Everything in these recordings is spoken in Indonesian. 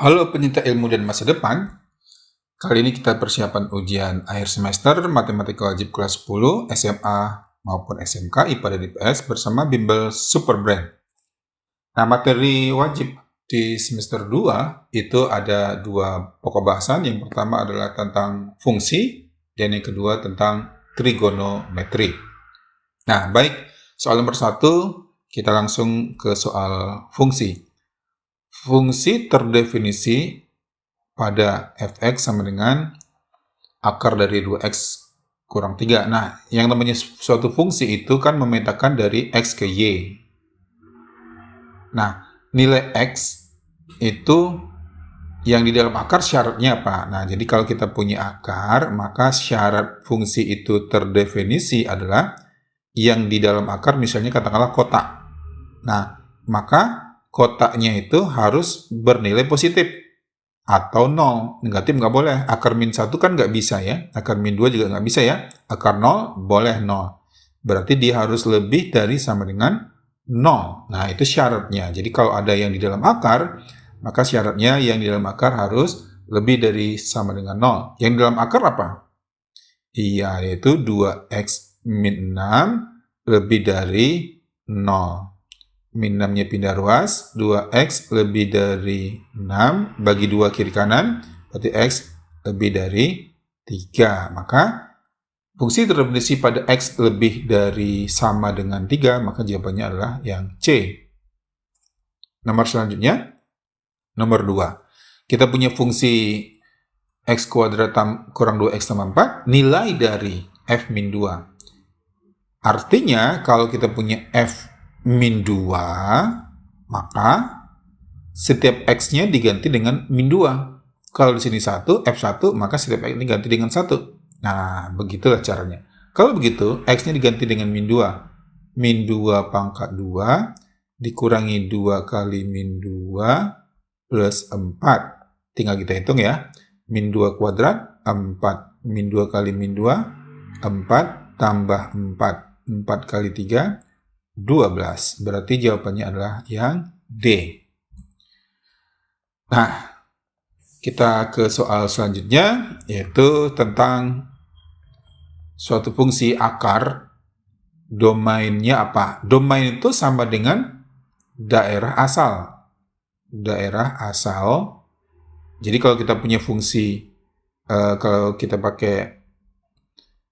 Halo penyinta ilmu dan masa depan, kali ini kita persiapan ujian akhir semester Matematika Wajib kelas 10 SMA maupun SMK IPA dan IPS bersama Bimbel Superbrain. Nah, materi wajib di semester 2 itu ada dua pokok bahasan. Yang pertama adalah tentang fungsi dan yang kedua tentang trigonometri. Nah, baik, soal nomor 1 kita langsung ke soal fungsi. Fungsi terdefinisi pada fx sama dengan akar dari 2x kurang 3. Nah, yang namanya suatu fungsi itu kan memetakan dari x ke y. Nah, nilai x itu yang di dalam akar syaratnya apa? Nah, jadi kalau kita punya akar, maka syarat fungsi itu terdefinisi adalah yang di dalam akar misalnya katakanlah kotak. Nah, maka kotaknya itu harus bernilai positif atau 0, negatif nggak boleh. Akar min 1 kan nggak bisa ya, akar min 2 juga nggak bisa ya, akar 0 boleh 0. Berarti dia harus lebih dari sama dengan 0. Nah, itu syaratnya. Jadi kalau ada yang di dalam akar, maka syaratnya yang di dalam akar harus lebih dari sama dengan 0. Yang di dalam akar apa? Iya, yaitu 2x min 6 lebih dari 0. Min 6-nya pindah ruas, 2x lebih dari 6, bagi 2 kiri kanan, berarti x lebih dari 3. Maka fungsi terdefinisi pada x lebih dari sama dengan 3, maka jawabannya adalah yang C. Nomor selanjutnya, nomor 2. Kita punya fungsi x kuadrat kurang 2x tambah 4, nilai dari f min 2. Artinya, kalau kita punya f min 2, maka setiap x-nya diganti dengan min 2. Kalau di sini 1, f1, maka setiap x diganti dengan 1. Nah, begitulah caranya. Kalau begitu, x-nya diganti dengan min 2. Min 2 pangkat 2 dikurangi 2 kali min 2 plus 4. Tinggal kita hitung ya. Min 2 kuadrat, 4. Min 2 kali min 2, 4 tambah 4. 4 kali 3, 12. Berarti jawabannya adalah yang D. Nah, kita ke soal selanjutnya, yaitu tentang suatu fungsi akar. Domainnya apa? Domain itu sama dengan daerah asal. Daerah asal. Jadi kalau kita punya fungsi, kalau kita pakai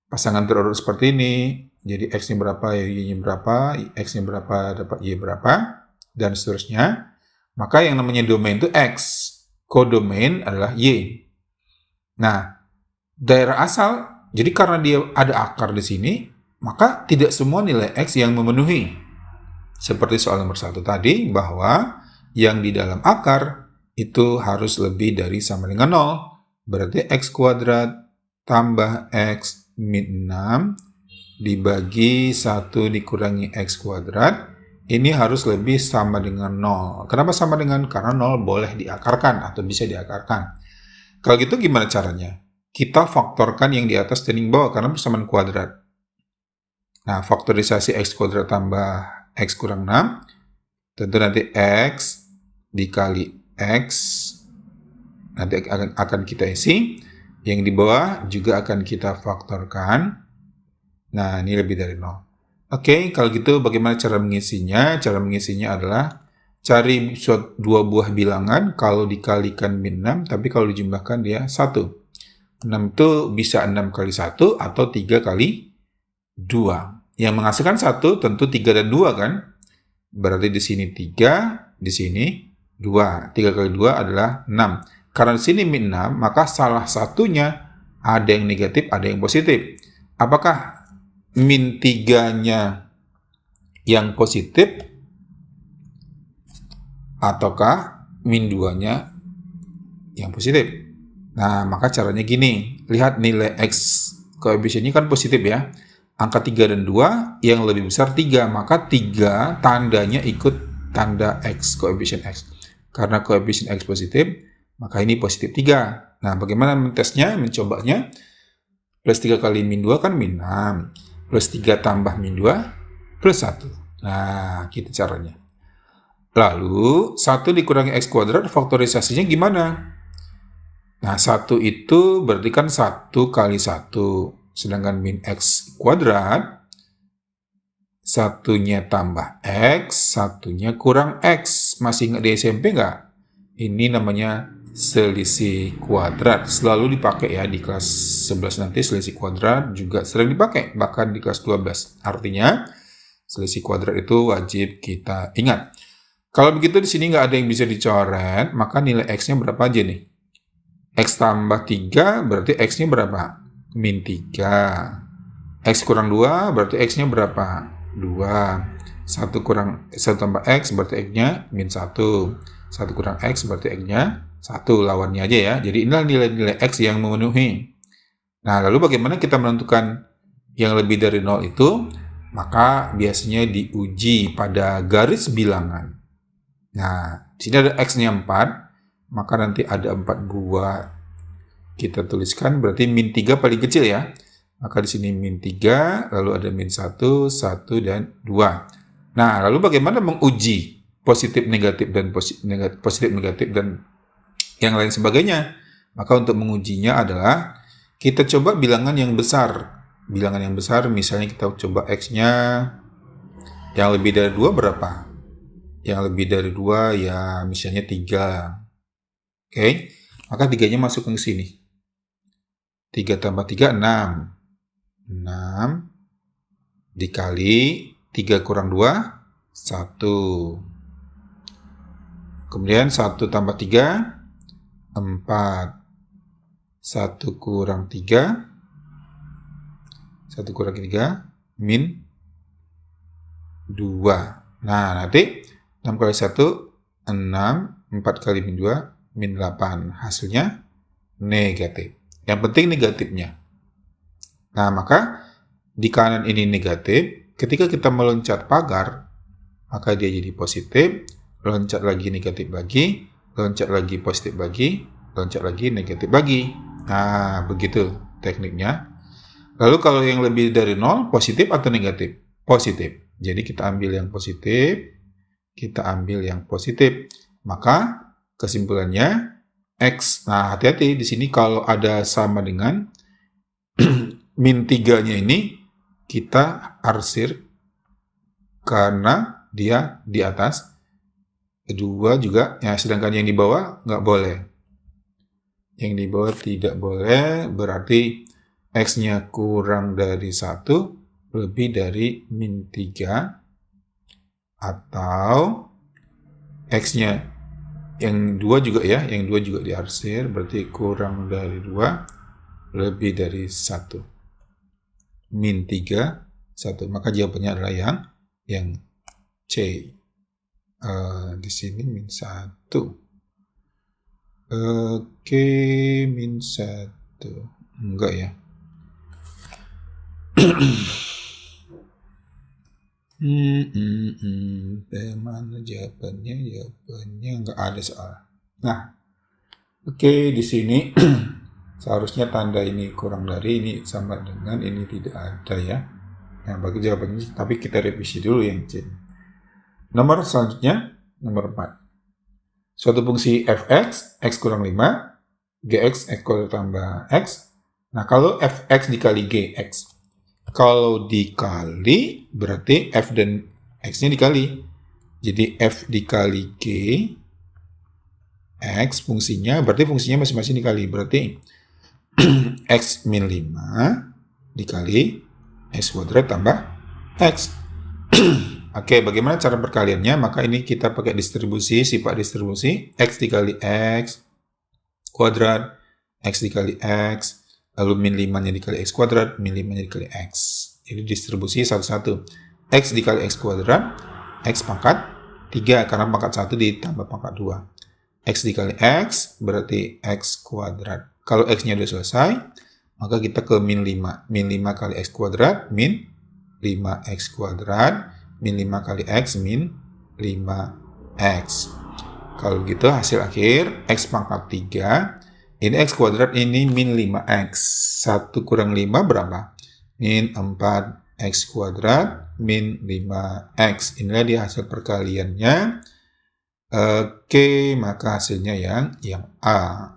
pasangan terurut seperti ini, jadi x-nya berapa, y-nya berapa, x-nya berapa, dapat y berapa, dan seterusnya. Maka yang namanya domain itu x. Kodomain adalah y. Nah, daerah asal, jadi karena dia ada akar di sini, maka tidak semua nilai x yang memenuhi. Seperti soal nomor 1 tadi, bahwa yang di dalam akar itu harus lebih dari sama dengan 0. Berarti x kuadrat tambah x min 6 dibagi 1 dikurangi x kuadrat, ini harus lebih sama dengan 0. Kenapa sama dengan? Karena 0 boleh diakarkan atau bisa diakarkan. Kalau gitu gimana caranya? Kita faktorkan yang di atas dan yang bawah karena persamaan kuadrat. Nah, faktorisasi x kuadrat tambah x kurang 6, tentu nanti x dikali x, nanti akan kita isi. Yang di bawah juga akan kita faktorkan. Nah, ini lebih dari 0. Oke, kalau gitu bagaimana cara mengisinya? Cara mengisinya adalah cari dua buah bilangan kalau dikalikan min 6, tapi kalau dijumlahkan dia 1. 6 itu bisa 6 kali 1 atau 3 kali 2. Yang menghasilkan 1 tentu 3 dan 2 kan? Berarti di sini 3, di sini 2. 3 kali 2 adalah 6. Karena di sini min 6, maka salah satunya ada yang negatif, ada yang positif. Apakah min 3-nya yang positif ataukah min 2-nya yang positif? Nah, maka caranya gini. Lihat nilai x koefisiennya kan positif ya. Angka 3 dan 2 yang lebih besar 3, maka 3 tandanya ikut tanda x, koefisien x. Karena koefisien x positif, maka ini positif 3. Nah, bagaimana mentesnya, mencobanya? Plus 3 kali min 2 kan min 6. Plus 3 tambah min 2, plus 1. Nah, gitu caranya. Lalu 1 dikurangi X kuadrat faktorisasinya gimana? Nah, 1 itu berarti kan 1 kali 1. Sedangkan min X kuadrat, 1-nya tambah X, 1-nya kurang X. Masih ingat di SMP nggak? Ini namanya selisih kuadrat. Selalu dipakai ya di kelas 11 nanti, selisih kuadrat juga sering dipakai. Bahkan di kelas 12. Artinya, selisih kuadrat itu wajib kita ingat. Kalau begitu di sini nggak ada yang bisa dicoret, maka nilai X-nya berapa aja nih? X tambah 3 berarti X-nya berapa? Min 3. X kurang 2 berarti X-nya berapa? 2. 1 tambah X berarti X-nya min 1. 1 kurang X berarti X-nya 1. Lawannya aja ya. Jadi inilah nilai-nilai X yang memenuhi. Nah, lalu bagaimana kita menentukan yang lebih dari 0 itu? Maka biasanya diuji pada garis bilangan. Nah, di sini ada X-nya 4, maka nanti ada 4 buah. Kita tuliskan, berarti min 3 paling kecil ya. Maka di sini min 3, lalu ada min 1, 1, dan 2. Nah, lalu bagaimana menguji positif, negatif, dan yang lain sebagainya? Maka untuk mengujinya adalah kita coba bilangan yang besar. Bilangan yang besar, misalnya kita coba X-nya yang lebih dari 2 berapa? Yang lebih dari 2 ya misalnya 3. Oke, maka 3-nya masukkan ke sini. 3 tambah 3, 6. 6 dikali 3 kurang 2, 1. Kemudian 1 tambah 3, 4. 1 kurang 3, 1 kurang 3, min 2. Nah, nanti 6 kali 1, 6. 4 kali min 2, min 8. Hasilnya negatif. Yang penting negatifnya. Nah, maka di kanan ini negatif. Ketika kita meloncat pagar, maka dia jadi positif. Loncat lagi negatif lagi. Loncat lagi positif lagi. Loncat lagi negatif lagi. Nah, begitu tekniknya. Lalu kalau yang lebih dari 0, positif atau negatif? Positif. Jadi kita ambil yang positif. Kita ambil yang positif. Maka kesimpulannya X. Nah, hati-hati di sini kalau ada sama dengan min 3-nya ini kita arsir karena dia di atas. Kedua juga, ya sedangkan yang di bawah nggak boleh. Yang di bawah tidak boleh, berarti X-nya kurang dari 1, lebih dari min 3. Atau X-nya yang 2 juga ya, yang 2 juga diarsir, berarti kurang dari 2, lebih dari 1. Min 3, 1. Maka jawabannya adalah yang C. Di sini min 1. Oke, min 1. Enggak ya. Mana jawabannya? Jawabannya nggak ada soal. Nah, oke, di sini seharusnya tanda ini kurang dari, ini sama dengan, ini tidak ada ya. Nah, bagi jawabannya, tapi kita revisi dulu yang C. Nomor selanjutnya, nomor 4. Suatu fungsi fx, x kurang 5, gx, x kuadrat tambah x. Nah, kalau fx dikali gx, kalau dikali, berarti f dan x-nya dikali. Jadi f dikali g, x fungsinya, berarti fungsinya masing-masing dikali. Berarti x min 5 dikali x kuadrat tambah x. Oke, bagaimana cara perkaliannya? Maka ini kita pakai distribusi, sifat distribusi. X dikali x kuadrat, x dikali x, lalu min 5-nya dikali x kuadrat, min 5-nya dikali x. Jadi distribusi satu-satu. X dikali x kuadrat, x pangkat 3, karena pangkat 1 ditambah pangkat 2. X dikali x berarti x kuadrat. Kalau x-nya sudah selesai, maka kita ke min 5. Min 5 kali x kuadrat, min 5x kuadrat, min 5 kali x, min 5x. Kalau gitu hasil akhir, x pangkat 3, ini x kuadrat, ini min 5x. 1 kurang 5 berapa? Min 4x kuadrat, min 5x. Inilah dia hasil perkaliannya. Oke, maka hasilnya yang A.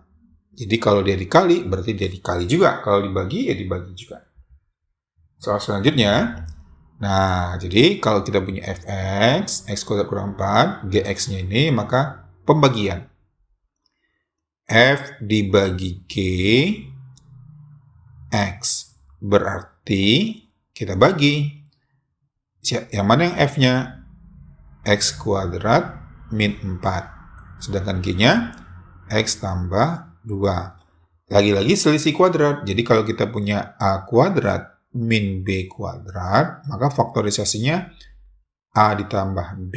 Jadi kalau dia dikali, berarti dia dikali juga. Kalau dibagi, ya dibagi juga. Soal selanjutnya, nah, jadi kalau kita punya fx, x kuadrat kurang 4, gx-nya ini, maka pembagian. F dibagi G, X. Berarti kita bagi. Yang mana yang F-nya? X kuadrat min 4. Sedangkan G-nya X tambah 2. Lagi-lagi selisih kuadrat. Jadi kalau kita punya A kuadrat min B kuadrat, maka faktorisasinya A ditambah B,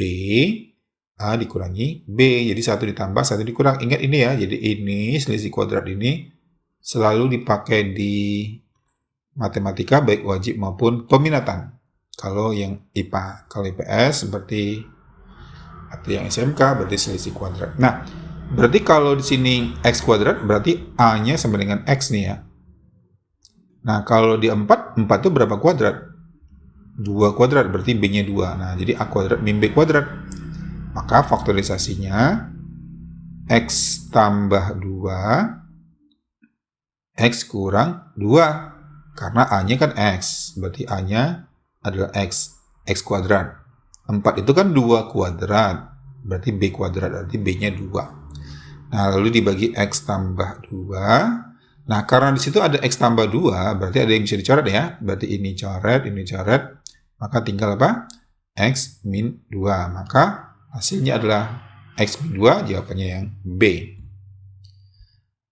A dikurangi B. Jadi 1 ditambah, 1 dikurang. Ingat ini ya, jadi ini selisih kuadrat ini selalu dipakai di matematika baik wajib maupun peminatan. Kalau yang IPA, kalau IPS seperti atau yang SMK berarti selisih kuadrat. Nah, berarti kalau di sini X kuadrat berarti A-nya sama dengan X nih ya. Nah, kalau di 4 itu berapa kuadrat? 2 kuadrat, berarti B-nya 2. Nah, jadi A kuadrat min B kuadrat. Maka faktorisasinya X tambah 2, X kurang 2. Karena A-nya kan X, berarti A-nya adalah X kuadrat. 4 itu kan 2 kuadrat, berarti B kuadrat, berarti B-nya 2. Nah, lalu dibagi X tambah 2. Nah, karena di situ ada X tambah 2, berarti ada yang bisa dicoret ya. Berarti ini coret. Maka tinggal apa? X min 2. Maka hasilnya adalah X min 2, jawabannya yang B.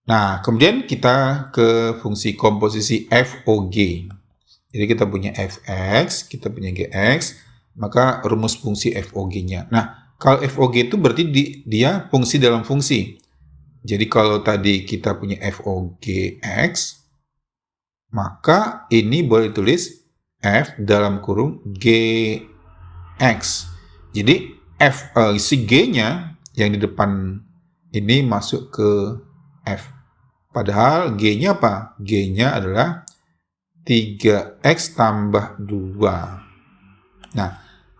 Nah, kemudian kita ke fungsi komposisi FOG. Jadi kita punya Fx, kita punya Gx, maka rumus fungsi FOG-nya. Nah, kalau FOG itu berarti dia fungsi dalam fungsi. Jadi kalau tadi kita punya FOGx, maka ini boleh tulis F dalam kurung Gx. Jadi si G-nya yang di depan ini masuk ke F. Padahal G-nya apa? G-nya adalah 3X tambah 2. Nah,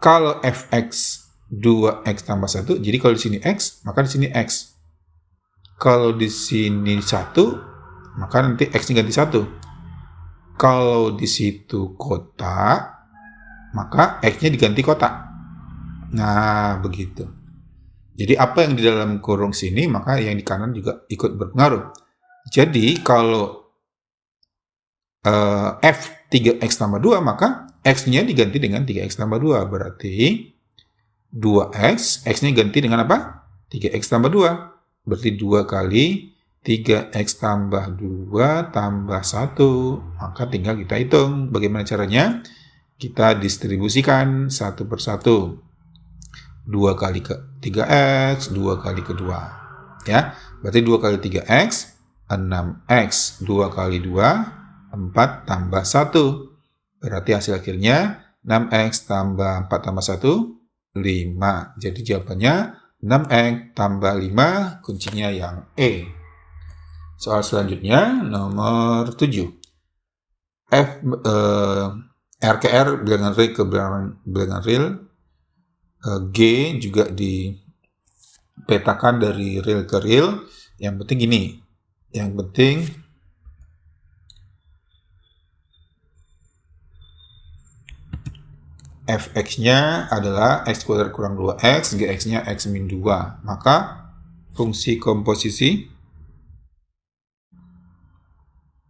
kalau Fx 2X tambah 1, jadi kalau di sini X, maka di sini X. Kalau di sini 1, maka nanti X-nya ganti 1. Kalau di situ kotak, maka X-nya diganti kotak. Nah, begitu. Jadi apa yang di dalam kurung sini, maka yang di kanan juga ikut berpengaruh. Jadi kalau F 3X tambah 2, maka X-nya diganti dengan 3X tambah 2. Berarti 2X, X-nya ganti dengan apa? 3X tambah 2. Berarti 2 kali 3X tambah 2 tambah 1. Maka tinggal kita hitung. Bagaimana caranya? Kita distribusikan satu per satu. 2 kali ke 3X, 2 kali ke 2. Ya, berarti 2 kali 3X, 6X. 2 kali 2, 4 tambah 1. Berarti hasil akhirnya 6X tambah 4 tambah 1, 5. Jadi jawabannya 6X tambah 5, kuncinya yang E. Soal selanjutnya, nomor 7. RKR, bilangan real ke bilangan real. G juga dipetakan dari real ke real. Yang penting gini. Yang penting Fx-nya adalah X kuadrat kurang 2X, Gx-nya X min 2. Maka fungsi komposisi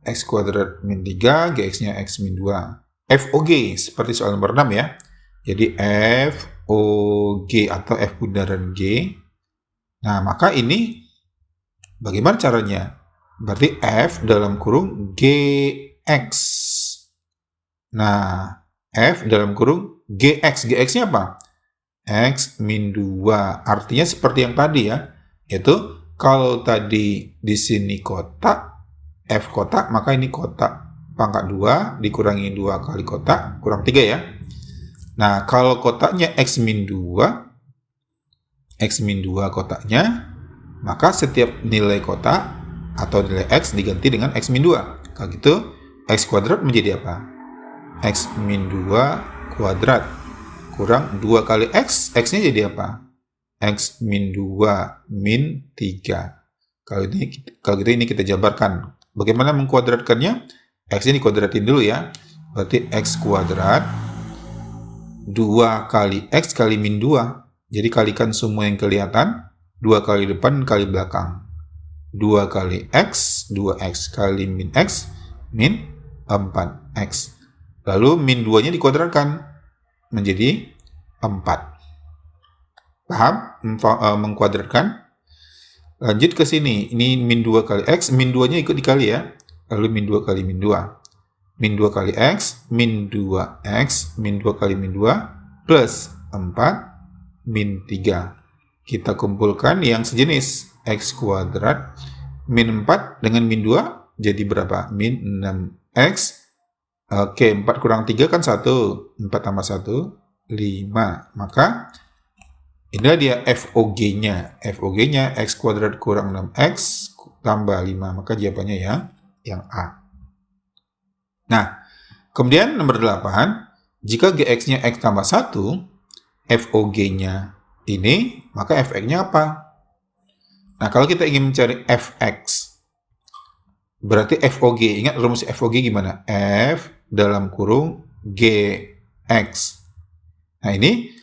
X kuadrat min 3, Gx-nya X min 2. FOG, seperti soal nomor 6 ya. Jadi FOG atau F bundaran G. Nah, maka ini bagaimana caranya? Berarti F dalam kurung Gx. Nah, F dalam kurung Gx. Gx-nya apa? X min 2. Artinya seperti yang tadi ya. Yaitu kalau tadi di sini kotak, F kotak, maka ini kotak pangkat 2 dikurangi 2 kali kotak, kurang 3 ya. Nah, kalau kotaknya X min 2, X min 2 kotaknya, maka setiap nilai kotak atau nilai X diganti dengan X min 2. Kalau gitu, X kuadrat menjadi apa? X min 2 kuadrat kurang 2 kali X, X-nya jadi apa? X min 2 min 3. Kalau gitu ini kita jabarkan. Bagaimana mengkuadratkannya? X ini dikuadratin dulu ya. Berarti X kuadrat 2 kali X kali min 2. Jadi kalikan semua yang kelihatan. 2 kali depan kali belakang. 2 kali X, 2X kali min X, min 4X. Lalu min 2-nya dikuadratkan menjadi 4. Paham? Mengkuadratkan. Lanjut ke sini. Ini min 2 kali X, min 2-nya ikut dikali ya. Lalu min 2 kali min 2. Min 2 kali X, min 2X, min 2 kali min 2, plus 4, min 3. Kita kumpulkan yang sejenis. X kuadrat min 4 dengan min 2 jadi berapa? Min 6X. Oke, 4 kurang 3 kan 1. 4 tambah 1, 5. Maka inilah dia FOG-nya. FOG-nya X kuadrat kurang 6X tambah 5. Maka jawabannya yang A. Nah, kemudian nomor 8. Jika GX-nya X tambah 1, FOG-nya ini, maka FX-nya apa? Nah, kalau kita ingin mencari Fx, berarti FOG. Ingat rumus FOG gimana? F dalam kurung GX. Nah, ini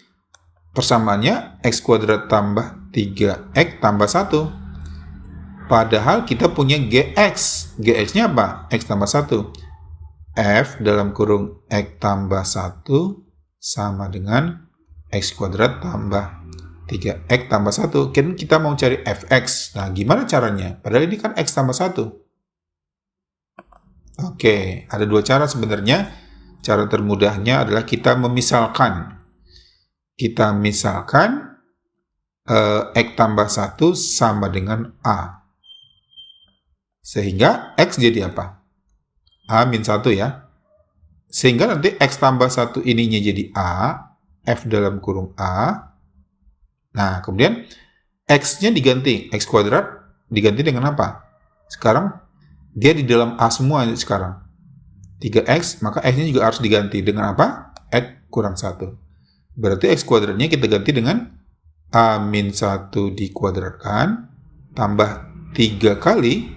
persamaannya X kuadrat tambah 3X tambah 1. Padahal kita punya GX. GX-nya apa? X tambah 1. F dalam kurung X tambah 1 sama dengan X kuadrat tambah 3X tambah 1. Kan kita mau cari Fx. Nah, gimana caranya? Padahal ini kan X tambah 1. Oke, ada dua cara sebenarnya. Cara termudahnya adalah kita memisalkan. Kita misalkan X tambah 1 sama dengan A. Sehingga X jadi apa? A min 1 ya. Sehingga nanti X tambah 1 ininya jadi A. F dalam kurung A. Nah, kemudian X-nya diganti. X kuadrat diganti dengan apa? Sekarang dia di dalam A semua sekarang. 3X, maka X-nya juga harus diganti. Dengan apa? X kurang 1. Berarti X kuadratnya kita ganti dengan A min 1 dikuadratkan tambah 3 kali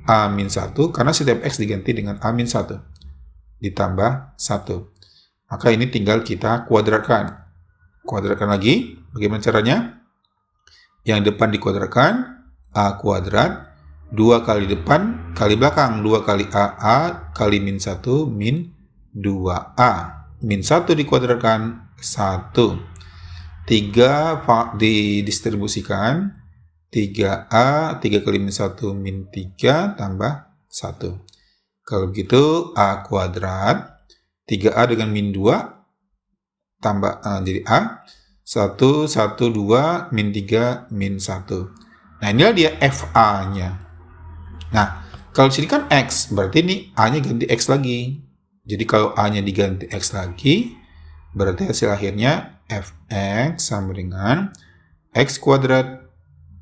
A min 1. Karena setiap X diganti dengan A min 1. Ditambah 1. Maka ini tinggal kita kuadratkan. Kuadratkan lagi. Bagaimana caranya? Yang depan dikuadratkan. A kuadrat. 2 kali depan kali belakang. 2 kali A kali min 1 min 2A. Min 1 dikuadratkan 1. 3 didistribusikan. 3A 3 kali min 1 min 3 tambah 1. Kalau begitu A kuadrat 3A dengan min 2 tambah jadi A 1, 1, 2 min 3 min 1. Nah, inilah dia FA-nya. Nah, kalau sini kan X, berarti ini A-nya ganti X lagi. Jadi kalau A-nya diganti X lagi, berarti hasil akhirnya Fx sama dengan X kuadrat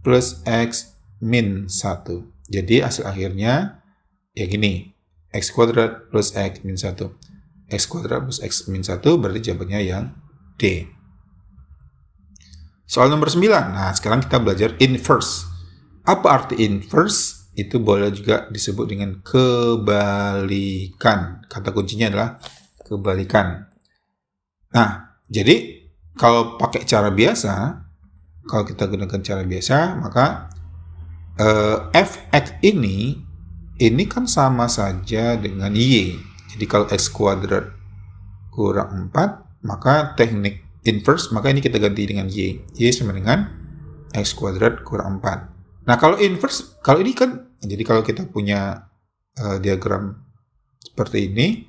plus X min 1. Jadi hasil akhirnya ya gini, X kuadrat plus X min 1. X kuadrat plus X min 1 berarti jawabannya yang D. Soal nomor 9. Nah, sekarang kita belajar inverse. Apa arti inverse? Itu boleh juga disebut dengan kebalikan. Kata kuncinya adalah kebalikan. Nah, jadi kalau pakai cara biasa, kalau kita gunakan cara biasa, maka Fx ini kan sama saja dengan Y. Jadi kalau X kuadrat kurang 4, maka teknik inverse, maka ini kita ganti dengan Y. Y sama dengan X kuadrat kurang 4. Nah, kalau inverse, kalau ini kan, jadi kalau kita punya diagram seperti ini,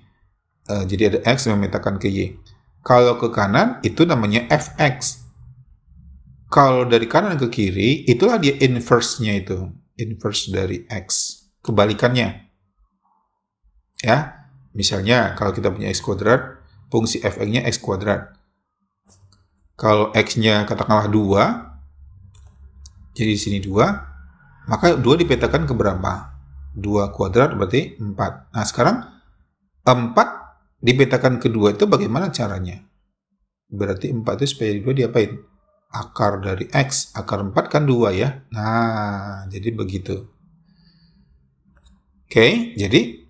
jadi ada X memetakan ke Y. Kalau ke kanan, itu namanya Fx. Kalau dari kanan ke kiri, itulah dia inverse-nya itu. Inverse dari X. Kebalikannya. Ya, misalnya kalau kita punya X kuadrat, fungsi Fx-nya X kuadrat. Kalau X-nya katakanlah 2, jadi di sini 2, maka 2 dipetakan ke berapa? 2 kuadrat berarti 4. Nah, sekarang 4 dipetakan ke 2 itu bagaimana caranya? Berarti 4 itu supaya 2 diapain? akar dari X. Akar 4 kan 2 ya. Nah, jadi begitu. Oke, jadi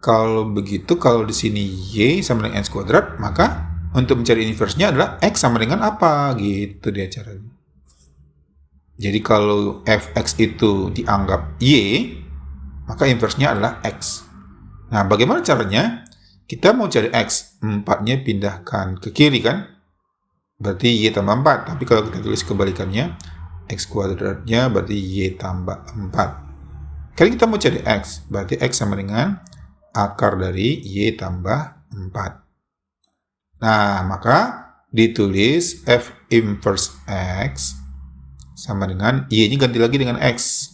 kalau begitu, kalau di sini Y sama dengan X kuadrat, maka untuk mencari inverse-nya adalah X sama dengan apa? Gitu dia caranya. Jadi kalau fx itu dianggap Y, maka inverse-nya adalah X. Nah, bagaimana caranya? Kita mau cari X, 4-nya pindahkan ke kiri kan? Berarti Y tambah 4. Tapi kalau kita tulis kebalikannya, X kuadratnya berarti Y tambah 4. Kali kita mau cari X, berarti X sama dengan akar dari Y tambah 4. Nah, maka ditulis F inverse X sama dengan Y-nya ganti lagi dengan X.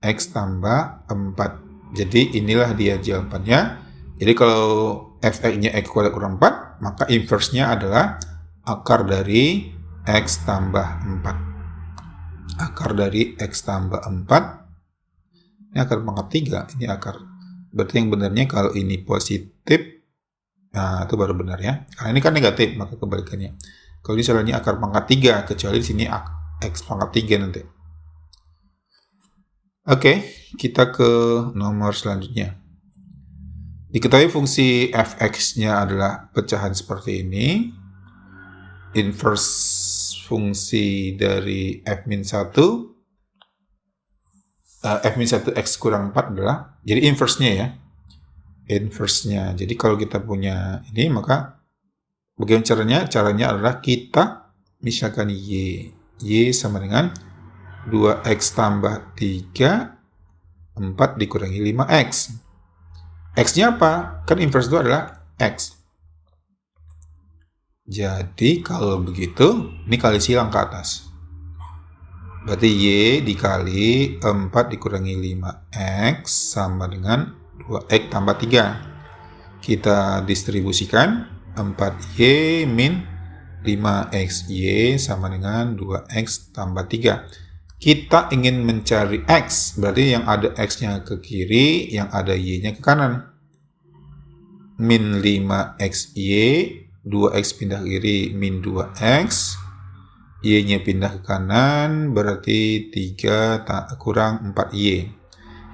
X tambah 4. Jadi inilah dia jawabannya. Jadi kalau fx-nya X kuadrat kurang 4, maka inverse-nya adalah akar dari X tambah 4. Akar dari X tambah 4. Ini akar pangkat 3. Ini akar. Berarti yang benarnya kalau ini positif, nah itu baru benar ya. Karena ini kan negatif, maka kebalikannya. Kalau ini soalnya akar pangkat 3, kecuali di sini X pangkat 3 nanti. Oke, kita ke nomor selanjutnya. Diketahui fungsi fx-nya adalah pecahan seperti ini. Inverse fungsi dari f-1, f-1x kurang 4 adalah, jadi inverse-nya ya. Inverse-nya. Jadi kalau kita punya ini, maka bagaimana caranya? Caranya adalah kita misalkan Y. Y sama dengan 2x tambah 3, 4 dikurangi 5x. X-nya apa? Kan inverse itu adalah X. Jadi kalau begitu, ini kali silang ke atas. Berarti Y dikali 4 dikurangi 5x sama dengan 2x tambah 3. Kita distribusikan 4Y min 5x. Y sama dengan 2x tambah 3. Kita ingin mencari X, berarti yang ada X-nya ke kiri, yang ada Y-nya ke kanan. Min 5XY, 2X pindah ke kiri, min 2X. Y-nya pindah ke kanan, berarti 3 kurang 4Y.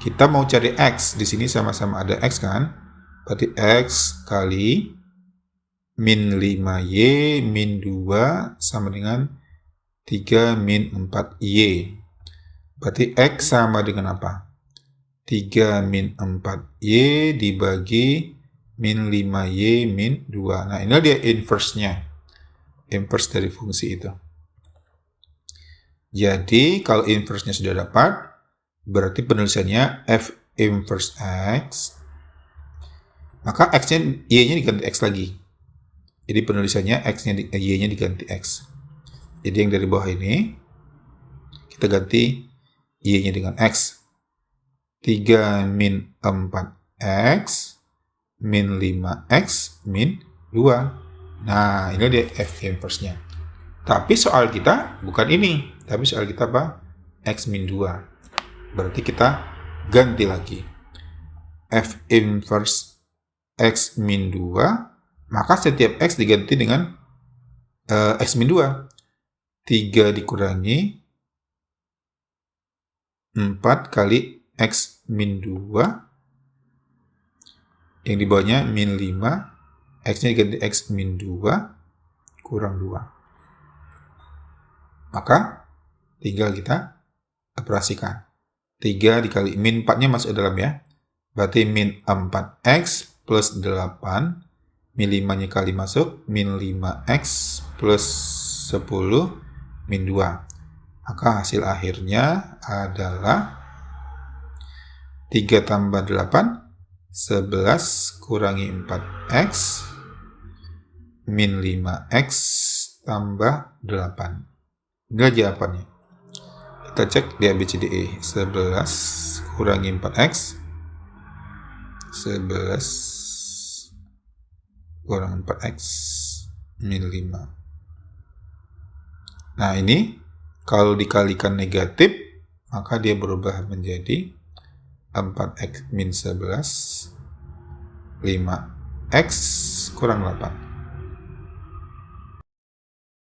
Kita mau cari X, di sini sama-sama ada X kan? Berarti X kali min 5Y min 2 sama dengan 3 min 4Y. Berarti X sama dengan apa? 3 min 4Y dibagi min 5Y min 2. Nah, inilah dia inverse-nya. Inverse dari fungsi itu. Jadi, kalau inverse-nya sudah dapat, berarti penulisannya F inverse X. Maka X-nya, Y-nya diganti X lagi. Jadi penulisannya Y-nya diganti X. Jadi yang dari bawah ini, kita ganti Y-nya dengan X. 3 min 4X min 5X min 2. Nah, ini dia F inverse-nya. Tapi soal kita bukan ini. Tapi soal kita apa? X min 2. Berarti kita ganti lagi. F inverse X min 2. Maka setiap X diganti dengan X min 2. 3 dikurangi 4 kali X min 2. Yang di bawahnya min 5. X-nya diganti X min 2 kurang 2. Maka tinggal kita operasikan. 3 dikali min 4-nya masuk ke dalam ya. Berarti min 4x plus 8. Min 5-nya kali masuk. Min 5x plus 10 min 2. Maka hasil akhirnya adalah 3 tambah 8. 11 kurangi 4x. Min 5x tambah 8. Inilah jawabannya. Kita cek di ABCDE. 11 kurangi 4x. 11 kurang 4x min 5. Nah ini kalau dikalikan negatif, maka dia berubah menjadi 4x min 11. 5x kurang 8.